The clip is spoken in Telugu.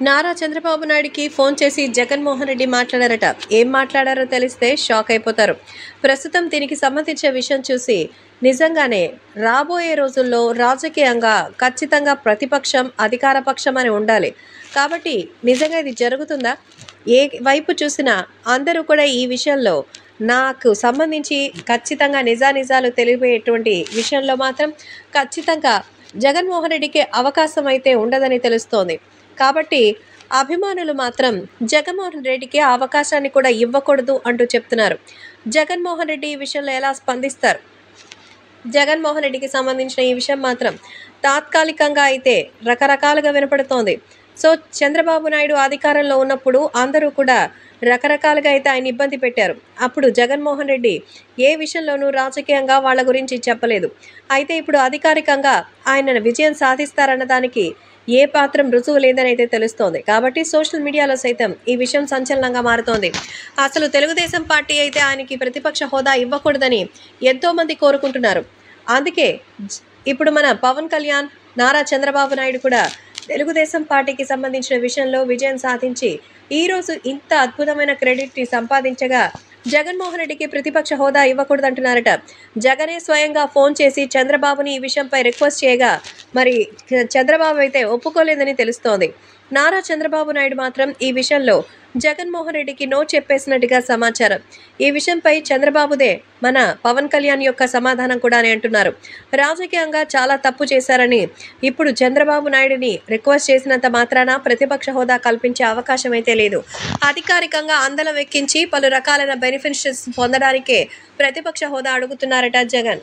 నారా చంద్రబాబు నాయుడికి ఫోన్ చేసి జగన్మోహన్ రెడ్డి మాట్లాడారట. ఏం మాట్లాడారో తెలిస్తే షాక్ అయిపోతారు. ప్రస్తుతం దీనికి సంబంధించిన విషయం చూసి నిజంగానే రాబోయే రోజుల్లో రాజకీయంగా ఖచ్చితంగా ప్రతిపక్షం అధికార పక్షం అని ఉండాలి. కాబట్టి నిజంగా ఇది జరుగుతుందా? ఏ వైపు చూసినా అందరూ కూడా ఈ విషయంలో నాకు సంబంధించి ఖచ్చితంగా నిజానిజాలు తెలిపేటువంటి విషయంలో మాత్రం ఖచ్చితంగా జగన్మోహన్ రెడ్డికి అవకాశం అయితే ఉండదని తెలుస్తోంది. కాబట్టి అభిమానులు మాత్రం జగన్మోహన్ రెడ్డికి ఆ అవకాశాన్ని కూడా ఇవ్వకూడదు అంటూ చెప్తున్నారు. జగన్మోహన్ రెడ్డి ఈ విషయంలో ఎలా స్పందిస్తారు? జగన్మోహన్ రెడ్డికి సంబంధించిన ఈ విషయం మాత్రం తాత్కాలికంగా అయితే రకరకాలుగా వినపడుతోంది. సో చంద్రబాబు నాయుడు అధికారంలో ఉన్నప్పుడు అందరూ కూడా రకరకాలుగా అయితే ఆయన ఇబ్బంది పెట్టారు. అప్పుడు జగన్మోహన్ రెడ్డి ఏ విషయంలోనూ రాజకీయంగా వాళ్ళ గురించి చెప్పలేదు. అయితే ఇప్పుడు అధికారికంగా ఆయన విజయం సాధిస్తారన్న దానికి ఏ పాత్రం రుజువు లేదని అయితే తెలుస్తోంది. కాబట్టి సోషల్ మీడియాలో సైతం ఈ విషయం సంచలనంగా మారుతోంది. అసలు తెలుగుదేశం పార్టీ అయితే ఆయనకి ప్రతిపక్ష హోదా ఇవ్వకూడదని ఎంతోమంది కోరుకుంటున్నారు. అందుకే ఇప్పుడు మన పవన్ కళ్యాణ్, నారా చంద్రబాబు నాయుడు కూడా తెలుగుదేశం పార్టీకి సంబంధించిన విషయంలో విజయం సాధించి ఈరోజు ఇంత అద్భుతమైన క్రెడిట్ని సంపాదించగా జగన్మోహన్ రెడ్డికి ప్రతిపక్ష హోదా ఇవ్వకూడదంటున్నారట. జగనే స్వయంగా ఫోన్ చేసి చంద్రబాబుని ఈ విషయంపై రిక్వెస్ట్ చేయగా మరి చంద్రబాబు అయితే ఒప్పుకోలేదని తెలుస్తోంది. నారా చంద్రబాబు నాయుడు మాత్రం ఈ విషయంలో జగన్మోహన్ రెడ్డికి నో చెప్పేసినట్టుగా సమాచారం. ఈ విషయంపై చంద్రబాబుదే మన పవన్ కళ్యాణ్ యొక్క సమాధానం కూడా అని అంటున్నారు. రాజకీయంగా చాలా తప్పు చేశారని ఇప్పుడు చంద్రబాబు నాయుడిని రిక్వెస్ట్ చేసినంత మాత్రాన ప్రతిపక్ష హోదా కల్పించే అవకాశం అయితే లేదు. అధికారికంగా అందలం ఎక్కించి పలు రకాలైన బెనిఫిట్స్ పొందడానికే ప్రతిపక్ష హోదా అడుగుతున్నారట జగన్.